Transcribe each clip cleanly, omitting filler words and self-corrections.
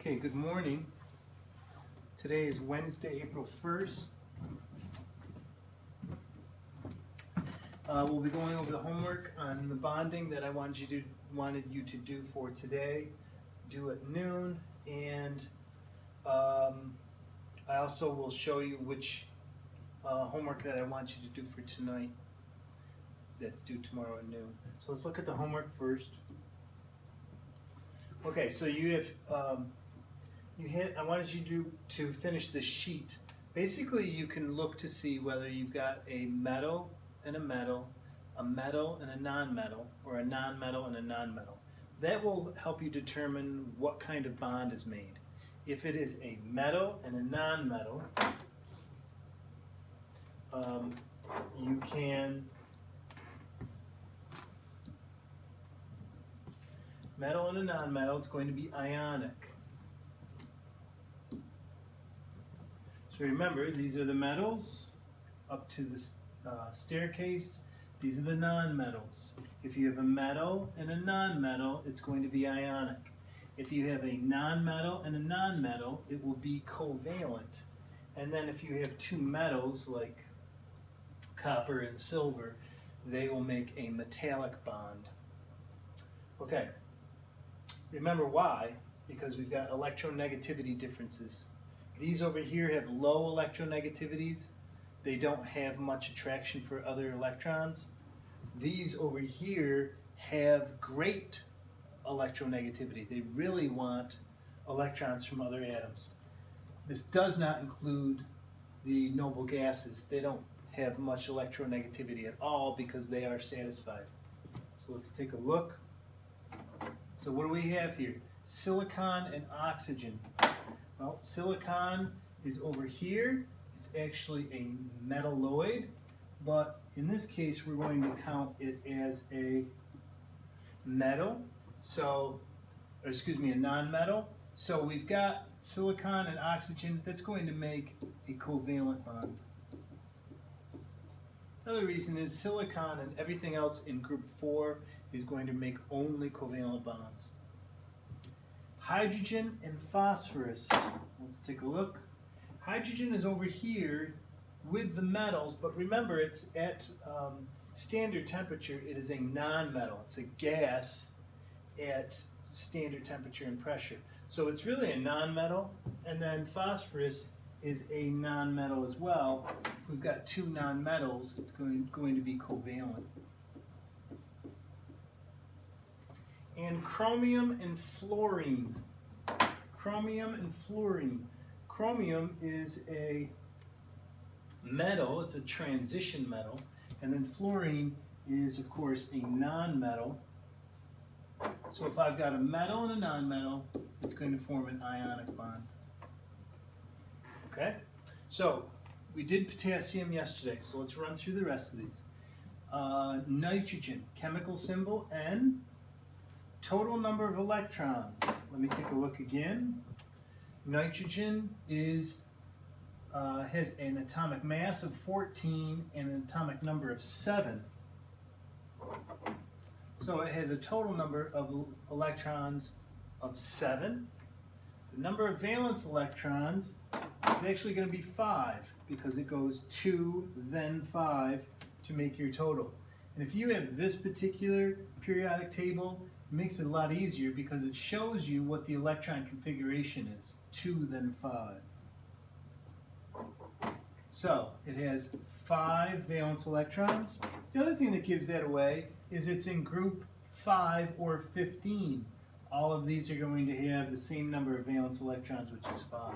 Okay, good morning. Today is Wednesday, April 1st. We'll be going over the homework on the bonding that I wanted you to do for today, due at noon, and I also will show you which homework that I want you to do for tonight that's due tomorrow at noon. So let's look at the homework first. Okay, so I wanted you to finish the sheet. Basically, you can look to see whether you've got a metal and a metal and a non-metal, or a non-metal and a non-metal. That will help you determine what kind of bond is made. If it is a metal and a non-metal, you can metal and a non-metal, it's going to be ionic. So remember, these are the metals up to the staircase. These are the non-metals. If you have a metal and a non-metal, it's going to be ionic. If you have a non-metal and a non-metal, it will be covalent. And then if you have two metals like copper and silver, they will make a metallic bond. Okay, remember why? Because we've got electronegativity differences. These over here have low electronegativities. They don't have much attraction for other electrons. These over here have great electronegativity. They really want electrons from other atoms. This does not include the noble gases. They don't have much electronegativity at all because they are satisfied. So let's take a look. So what do we have here? Silicon and oxygen. Well, silicon is over here. It's actually a metalloid, but in this case we're going to count it as a metal, a non-metal. So we've got silicon and oxygen. That's going to make a covalent bond. Another reason is silicon and everything else in group 4 is going to make only covalent bonds. Hydrogen and phosphorus. Let's take a look. Hydrogen is over here with the metals, but remember it's at standard temperature. It is a non-metal. It's a gas at standard temperature and pressure. So it's really a non-metal, and then phosphorus is a non-metal as well. If we've got two non-metals, it's going to be covalent. And chromium and fluorine. Chromium and fluorine. Chromium is a metal, it's a transition metal, and then fluorine is, of course, a non-metal. So if I've got a metal and a non-metal, it's going to form an ionic bond. Okay? So we did potassium yesterday, so let's run through the rest of these. Nitrogen, chemical symbol N. Total number of electrons. Let me take a look again. Nitrogen has an atomic mass of 14 and an atomic number of 7. So it has a total number of electrons of 7. The number of valence electrons is actually going to be 5 because it goes 2, then 5 to make your total. And if you have this particular periodic table, it makes it a lot easier because it shows you what the electron configuration is. 2, then 5. So it has 5 valence electrons. The other thing that gives that away is it's in group 5 or 15. All of these are going to have the same number of valence electrons, which is 5.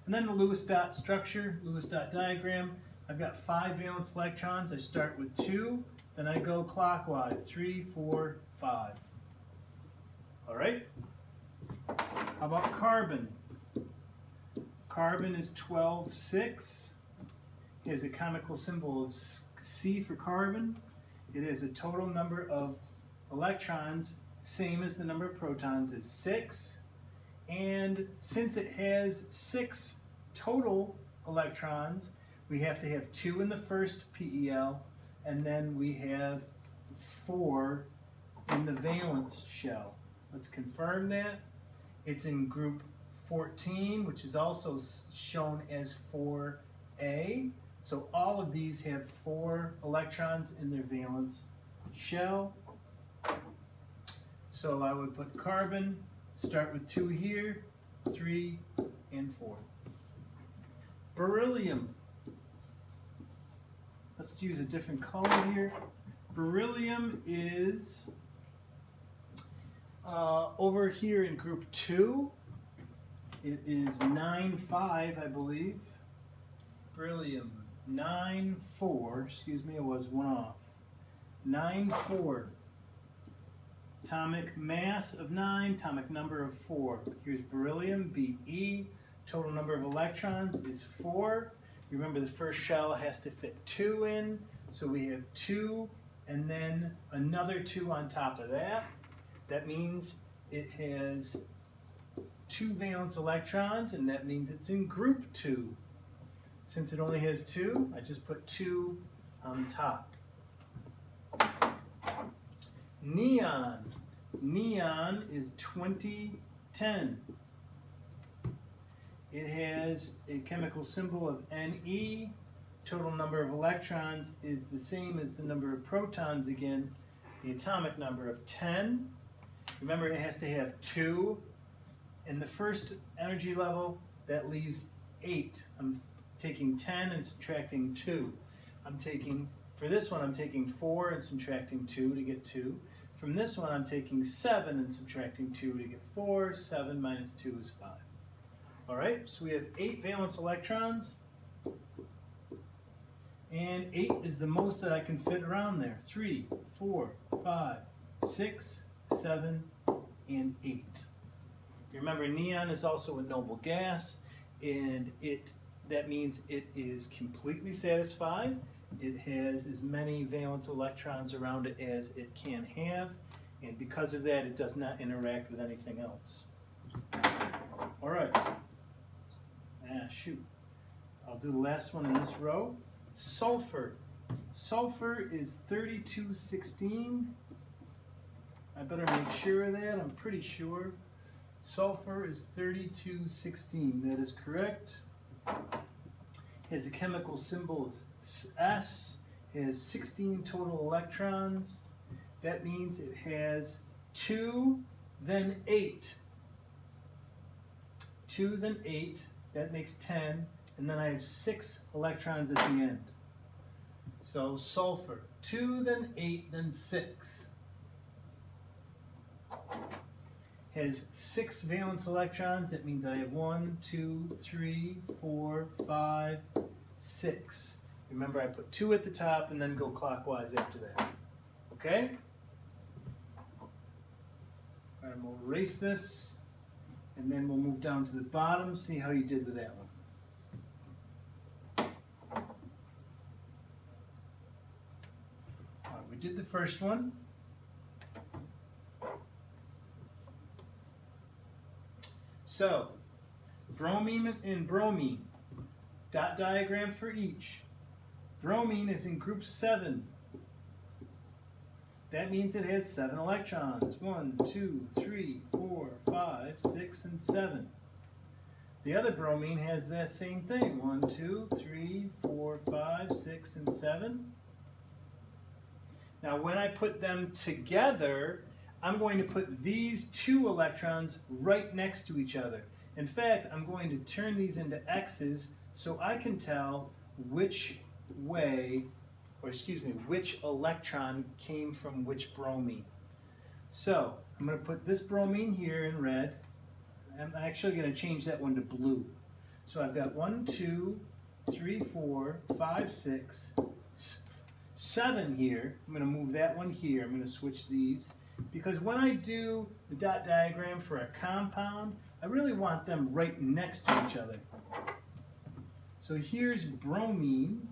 And then the Lewis dot structure, Lewis dot diagram. I've got 5 valence electrons. I start with 2, then I go clockwise, 3, 4, 5. All right? How about carbon? Carbon is 12, 6. It has a chemical symbol of C for carbon. It has a total number of electrons, same as the number of protons, is 6. And since it has 6 total electrons, we have to have 2 in the first PEL, and then we have 4 in the valence shell. Let's confirm that. It's in group 14, which is also shown as 4a. So all of these have 4 electrons in their valence shell. So I would put carbon, start with 2 here, 3, and 4. Beryllium. Let's use a different color here. Beryllium is over here in group 2. It is 9-5, I believe. Beryllium, 9-4. Excuse me, I was one off. 9-4. Atomic mass of 9, atomic number of 4. Here's beryllium, Be. Total number of electrons is 4. Remember, the first shell has to fit 2 in, so we have 2 and then another 2 on top of that. That means it has 2 valence electrons, and that means it's in group 2. Since it only has 2, I just put 2 on top. Neon. Neon is 2010. It has a chemical symbol of Ne. Total number of electrons is the same as the number of protons again, the atomic number of 10. Remember, it has to have 2 in the first energy level. That leaves 8. I'm taking 10 and subtracting 2. For this one, I'm taking 4 and subtracting 2 to get 2. From this one, I'm taking 7 and subtracting 2 to get 4. 7 minus 2 is 5. All right, so we have 8 valence electrons. And 8 is the most that I can fit around there. 3, 4, 5, 6, 7, and 8. Remember, neon is also a noble gas, and that means it is completely satisfied. It has as many valence electrons around it as it can have, and because of that, it does not interact with anything else. All right. Shoot. I'll do the last one in this row. Sulfur. Sulfur is 3216. I better make sure of that. I'm pretty sure. Sulfur is 3216. That is correct. Has a chemical symbol of S. Has 16 total electrons. That means it has 2, then 8. 2, then 8. That makes 10. And then I have 6 electrons at the end. So sulfur, 2, then 8, then 6. Has 6 valence electrons. That means I have 1, 2, 3, 4, 5, 6. Remember, I put 2 at the top and then go clockwise after that. Okay? All right, I'm going to erase this, and then we'll move down to the bottom, see how you did with that one. All right, we did the first one. So, bromine and bromine. Dot diagram for each. Bromine is in group 7. That means it has 7 electrons. 1, 2, 3, 4, 5, 6, and 7. The other bromine has that same thing. 1, 2, 3, 4, 5, 6, and 7. Now when I put them together, I'm going to put these 2 electrons right next to each other. In fact, I'm going to turn these into X's so I can tell which electron came from which bromine. So I'm going to put this bromine here in red. I'm actually going to change that one to blue. So I've got 1, 2, 3, 4, 5, 6, 7 here. I'm going to move that one here. I'm going to switch these. Because when I do the dot diagram for a compound, I really want them right next to each other. So here's bromine,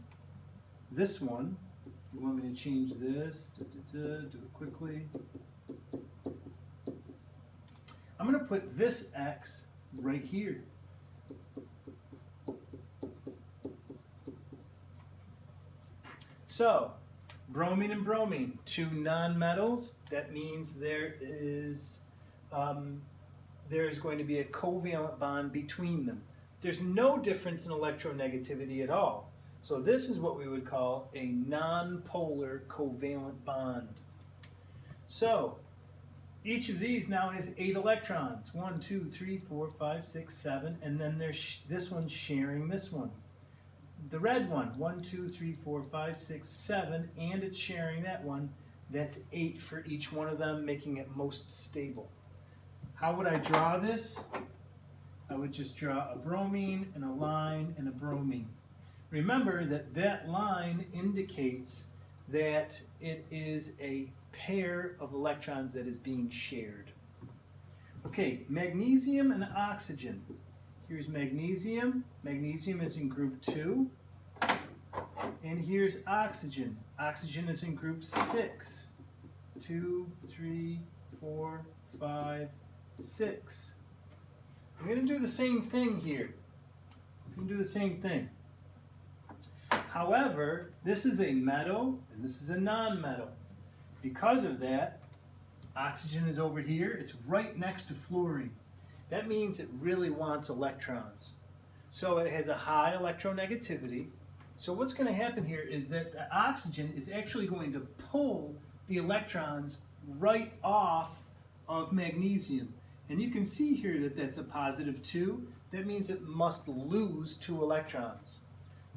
this one. You want me to change this? Do it quickly. I'm going to put this X right here. So, bromine and bromine, 2 nonmetals. That means there is there's going to be a covalent bond between them. There's no difference in electronegativity at all. So this is what we would call a nonpolar covalent bond. So each of these now has 8 electrons. 1, 2, 3, 4, 5, 6, 7, and then there's this one's sharing this one. The red one, 1, 2, 3, 4, 5, 6, 7, and it's sharing that one. That's 8 for each one of them, making it most stable. How would I draw this? I would just draw a bromine and a line and a bromine. Remember that that line indicates that it is a pair of electrons that is being shared. Okay, magnesium and oxygen. Here's magnesium. Magnesium is in group 2. And here's oxygen. Oxygen is in group 6. 2, 3, 4, 5, 6. I'm going to do the same thing here. I'm going to do the same thing. However, this is a metal and this is a non-metal. Because of that, oxygen is over here. It's right next to fluorine. That means it really wants electrons. So it has a high electronegativity. So what's going to happen here is that the oxygen is actually going to pull the electrons right off of magnesium. And you can see here that that's a positive 2. That means it must lose 2 electrons.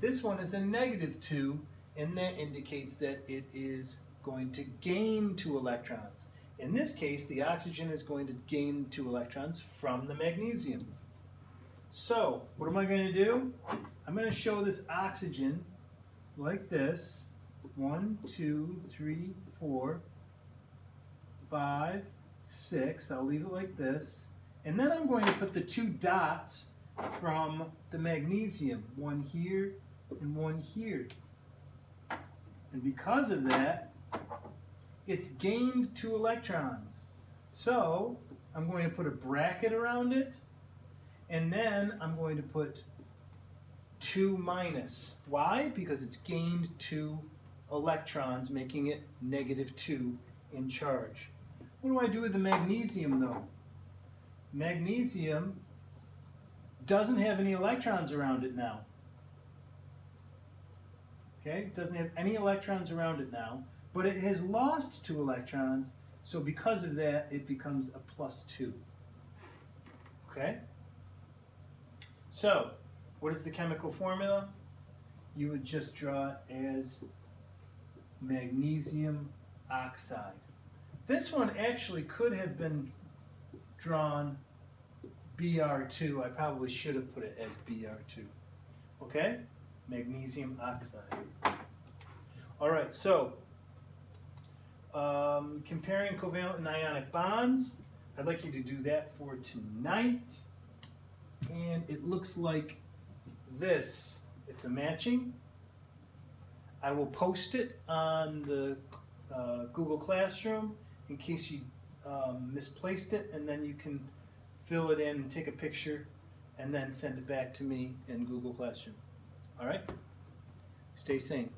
This one is a negative 2, and that indicates that it is going to gain 2 electrons. In this case, the oxygen is going to gain 2 electrons from the magnesium. So, what am I going to do? I'm going to show this oxygen like this. 1, 2, 3, 4, 5, 6. I'll leave it like this. And then I'm going to put the 2 dots from the magnesium. 1 here and 1 here. And because of that, it's gained 2 electrons. So I'm going to put a bracket around it, and then I'm going to put 2 minus. Why? Because it's gained 2 electrons, making it negative 2 in charge. What do I do with the magnesium though? Magnesium doesn't have any electrons around it now. Okay, it doesn't have any electrons around it now, but it has lost 2 electrons, so because of that, it becomes a plus 2. Okay? So, what is the chemical formula? You would just draw it as magnesium oxide. This one actually could have been drawn Br2. I probably should have put it as Br2. Okay? Magnesium oxide. All right, so comparing covalent and ionic bonds, I'd like you to do that for tonight. And it looks like this. It's a matching. I will post it on the Google Classroom in case you misplaced it, and then you can fill it in and take a picture and then send it back to me in Google Classroom. All right? Stay sane.